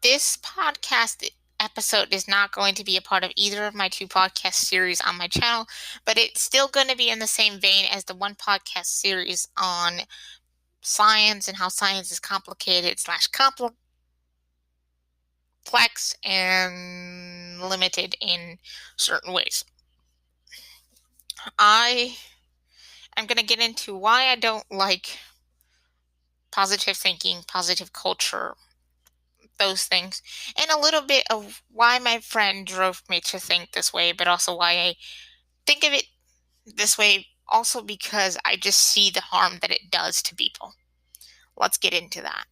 this podcast episode is not going to be a part of either of my two podcast series on my channel, but it's still going to be in the same vein as the one podcast series on science and how science is complicated / complex and limited in certain ways. I am going to get into why I don't like positive thinking, positive culture, those things, and a little bit of why my friend drove me to think this way, but also why I think of it this way, also because I just see the harm that it does to people. Let's get into that.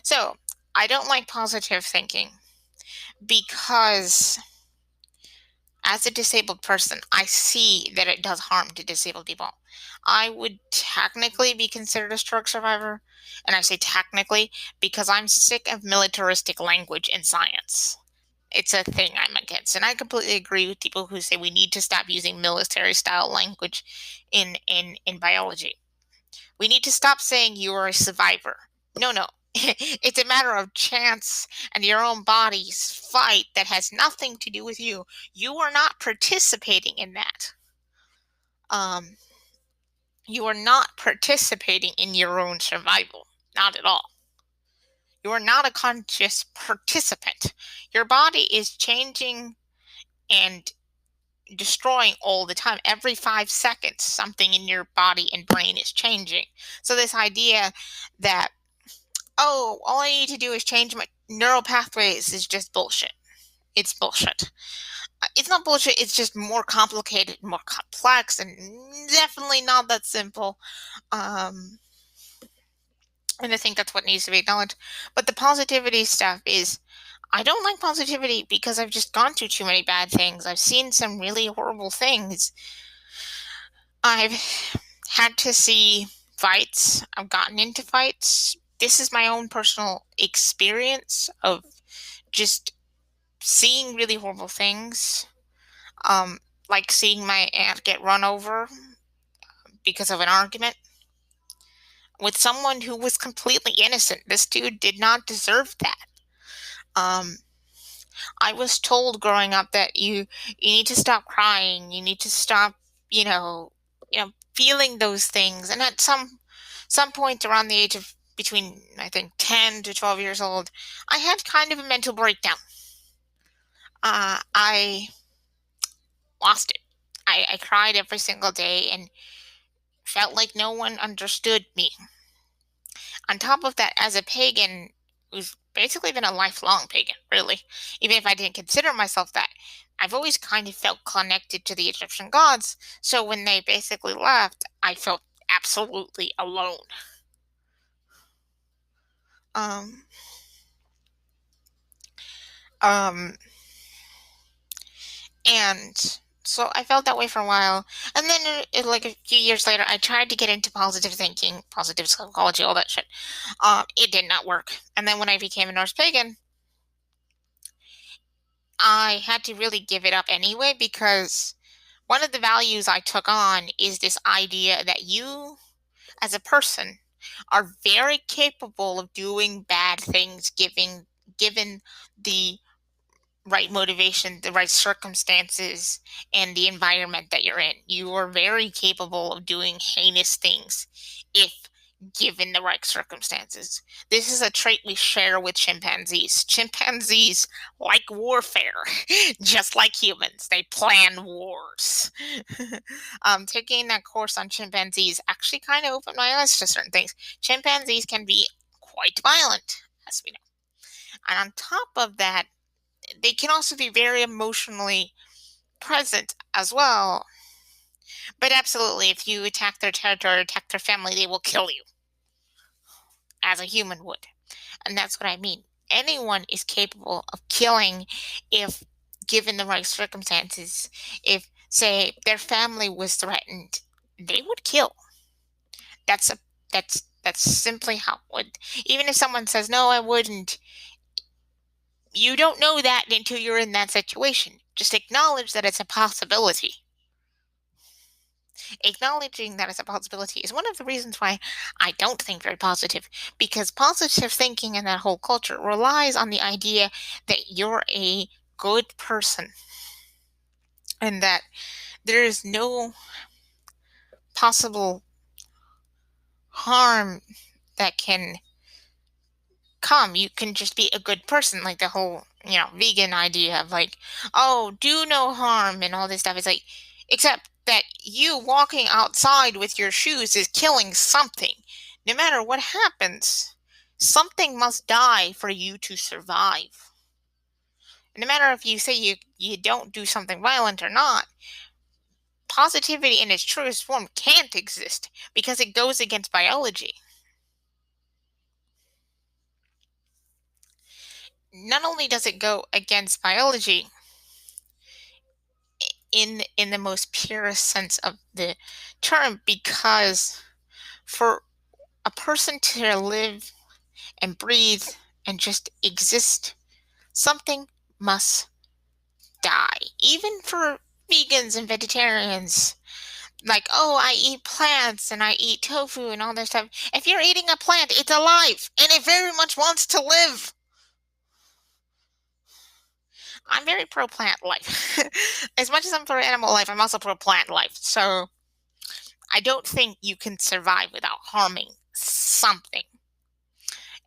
So, I don't like positive thinking because as a disabled person, I see that it does harm to disabled people. I would technically be considered a stroke survivor, and I say technically because I'm sick of militaristic language in science. It's a thing I'm against, and I completely agree with people who say we need to stop using military-style language in biology. We need to stop saying you are a survivor. No. It's a matter of chance and your own body's fight that has nothing to do with you. You are not participating in that. You are not participating in your own survival. Not at all. You are not a conscious participant. Your body is changing and destroying all the time. Every 5 seconds, something in your body and brain is changing. So this idea that, oh, all I need to do is change my neural pathways is just bullshit. It's bullshit. It's not bullshit, it's just more complicated, more complex, and definitely not that simple. And I think that's what needs to be acknowledged. But the positivity stuff is, I don't like positivity because I've just gone through too many bad things. I've seen some really horrible things. I've had to see fights. I've gotten into fights. This is my own personal experience of just seeing really horrible things. Like seeing my aunt get run over because of an argument with someone who was completely innocent. This dude did not deserve that. I was told growing up that you need to stop crying. You need to stop, feeling those things. And at some point around the age of between, I think, 10 to 12 years old, I had kind of a mental breakdown. I lost it. I cried every single day and felt like no one understood me. On top of that, as a pagan, who's basically been a lifelong pagan, really, even if I didn't consider myself that, I've always kind of felt connected to the Egyptian gods. So when they basically left, I felt absolutely alone. And so I felt that way for a while. And then, like a few years later, I tried to get into positive thinking, positive psychology, all that shit. It did not work. And then when I became a Norse pagan, I had to really give it up anyway, because one of the values I took on is this idea that you, as a person, are very capable of doing bad things given the right motivation, the right circumstances, and the environment that you're in. You are very capable of doing heinous things if given the right circumstances. This is a trait we share with chimpanzees. Chimpanzees like warfare, just like humans. They plan wars. Taking that course on chimpanzees actually kind of opened my eyes to certain things. Chimpanzees can be quite violent, as we know. And on top of that, they can also be very emotionally present as well. But absolutely, if you attack their territory, attack their family, they will kill you, as a human would. And that's what I mean. Anyone is capable of killing if given the right circumstances. If, say, their family was threatened, they would kill. That's simply how it would. Even if someone says, no, I wouldn't, you don't know that until you're in that situation. Just acknowledge that it's a possibility. Acknowledging that as a possibility is one of the reasons why I don't think very positive, because positive thinking in that whole culture relies on the idea that you're a good person and that there is no possible harm that can come. You can just be a good person, like the whole, vegan idea of like, oh, do no harm and all this stuff. It's like, except that you walking outside with your shoes is killing something. No matter what happens, something must die for you to survive. No matter if you say you don't do something violent or not, positivity in its truest form can't exist because it goes against biology. Not only does it go against biology in the most purest sense of the term, because for a person to live and breathe and just exist, something must die. Even for vegans and vegetarians, like, oh, I eat plants and I eat tofu and all that stuff. If you're eating a plant, it's alive and it very much wants to live. I'm very pro plant life. As much as I'm pro animal life, I'm also pro plant life. So I don't think you can survive without harming something.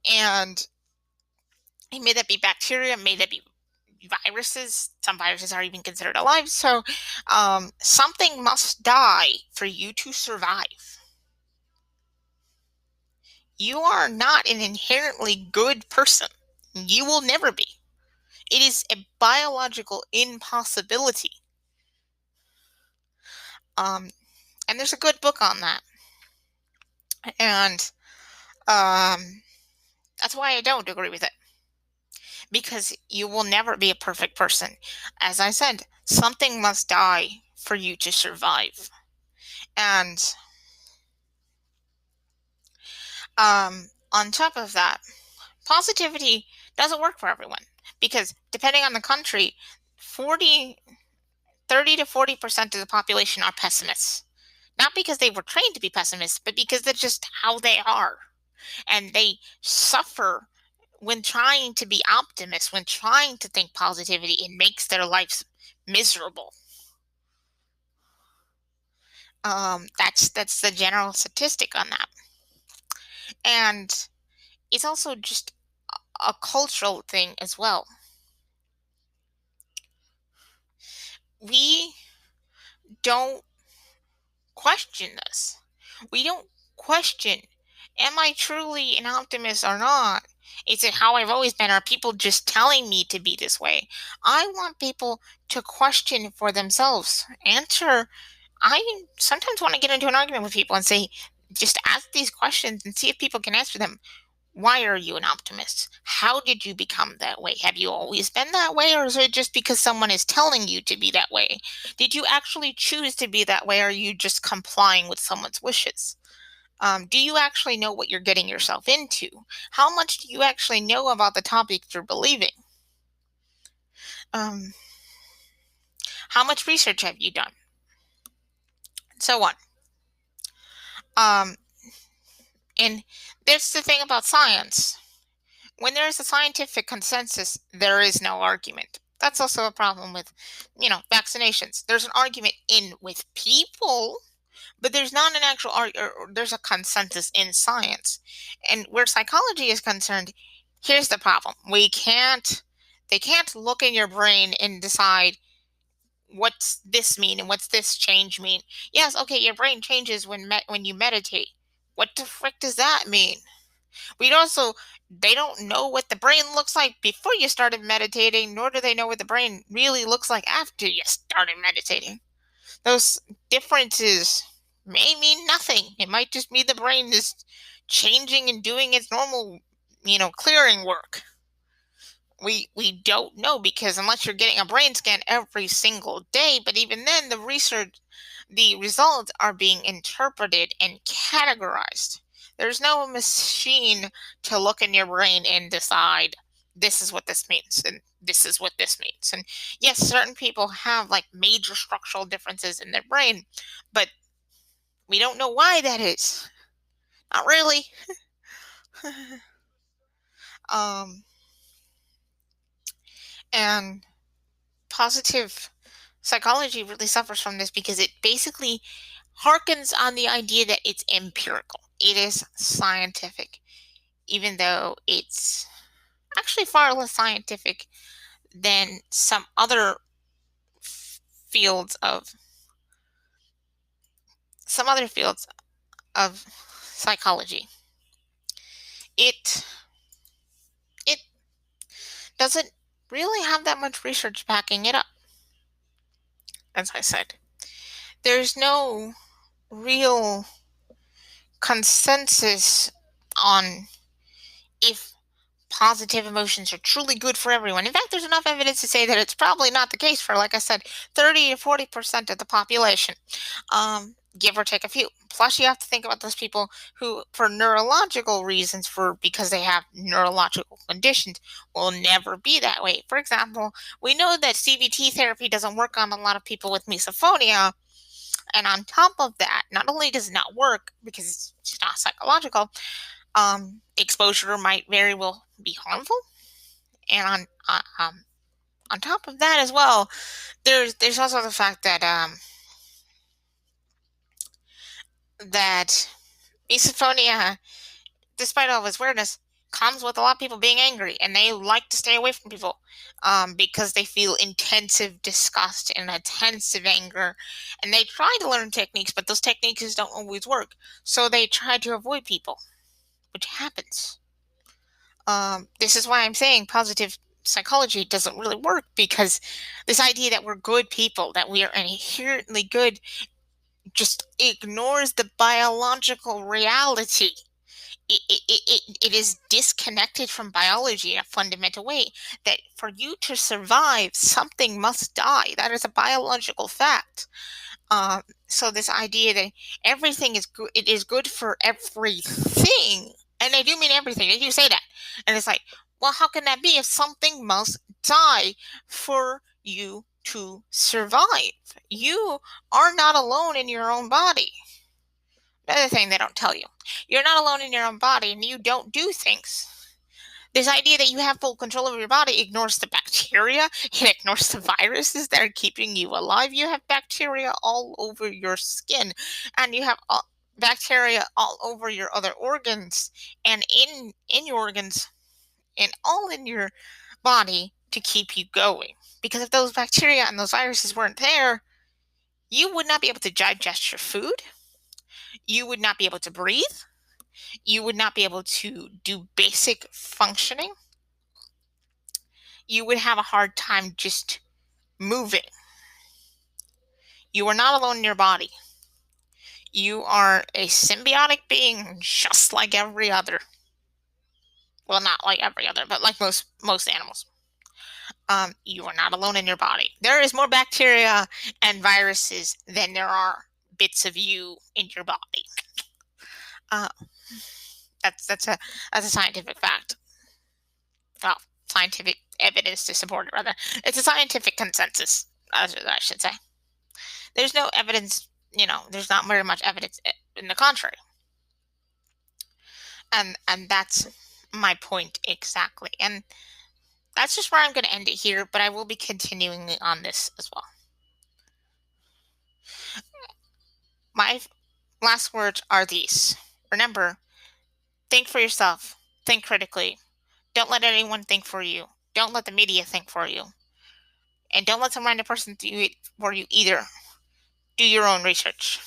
And may that be bacteria, may that be viruses. Some viruses are even considered alive. So something must die for you to survive. You are not an inherently good person. You will never be. It is a biological impossibility. And there's a good book on that. And that's why I don't agree with it. Because you will never be a perfect person. As I said, something must die for you to survive. And on top of that, positivity doesn't work for everyone. Because depending on the country, 30 to 40% of the population are pessimists. Not because they were trained to be pessimists, but because that's just how they are. And they suffer when trying to be optimists, when trying to think positivity. It makes their lives miserable. That's the general statistic on that. And it's also just a cultural thing as well. We don't question this. We don't question, am I truly an optimist or not? Is it how I've always been? Are people just telling me to be this way? I want people to question for themselves. Answer. I sometimes want to get into an argument with people and say, just ask these questions and see if people can answer them. Why are you an optimist? How did you become that way? Have you always been that way, or is it just because someone is telling you to be that way? Did you actually choose to be that way, or are you just complying with someone's wishes? Do you actually know what you're getting yourself into? How much do you actually know about the topic you're believing? Um, how much research have you done? So on. Um, and there's the thing about science. When there is a scientific consensus, there is no argument. That's also a problem with, vaccinations. There's an argument in with people, but there's not an actual there's a consensus in science. And where psychology is concerned, here's the problem. They can't look in your brain and decide what's this mean and what's this change mean. Yes, okay, your brain changes when you meditate. What the frick does that mean? They don't know what the brain looks like before you started meditating, nor do they know what the brain really looks like after you started meditating. Those differences may mean nothing. It might just mean the brain is changing and doing its normal, clearing work. We don't know, because unless you're getting a brain scan every single day, but even then the results are being interpreted and categorized. There's no machine to look in your brain and decide this is what this means and this is what this means. And yes, certain people have like major structural differences in their brain, but We don't know why that is. Not really. um, and positive psychology really suffers from this because it basically harkens on the idea that it's empirical. It is scientific, even though it's actually far less scientific than fields of some other fields of psychology. It it doesn't really have that much research backing it up. As I said, there's no real consensus on if positive emotions are truly good for everyone. In fact, there's enough evidence to say that it's probably not the case for, like I said, 30 to 40% of the population, give or take a few. Plus, you have to think about those people who, for neurological reasons, because they have neurological conditions, will never be that way. For example, we know that CBT therapy doesn't work on a lot of people with misophonia. And on top of that, not only does it not work because it's not psychological, exposure might very well be harmful. And on top of that as well, there's also the fact that misophonia, despite all of its weirdness, comes with a lot of people being angry, and they like to stay away from people because they feel intensive disgust and intensive anger, and they try to learn techniques, but those techniques don't always work. So they try to avoid people, which happens. This is why I'm saying positive psychology doesn't really work, because this idea that we're good people, that we are inherently good, just ignores the biological reality. It is disconnected from biology in a fundamental way, that for you to survive, something must die. That is a biological fact. So this idea that everything is good, it is good for everything, and I do mean everything. They do say that, and it's like, well, how can that be if something must die for you to survive? You are not alone in your own body. Another thing they don't tell you: you're not alone in your own body, and you don't do things. This idea that you have full control over your body ignores the bacteria, it ignores the viruses that are keeping you alive. You have bacteria all over your skin, and you have bacteria all over your other organs, and in your organs, and all in your body to keep you going. Because if those bacteria and those viruses weren't there, you would not be able to digest your food. You would not be able to breathe. You would not be able to do basic functioning. You would have a hard time just moving. You are not alone in your body. You are a symbiotic being just like every other. Well, not like every other, but like most animals. You are not alone in your body. There is more bacteria and viruses than there are bits of you in your body. Uh, that's a scientific fact. Well, scientific evidence to support it, rather. It's a scientific consensus, as I should say. There's no evidence, there's not very much evidence in the contrary. And that's my point exactly. And that's just where I'm going to end it here, but I will be continuing on this as well. My last words are these. Remember, think for yourself. Think critically. Don't let anyone think for you. Don't let the media think for you. And don't let some random person do it for you either. Do your own research.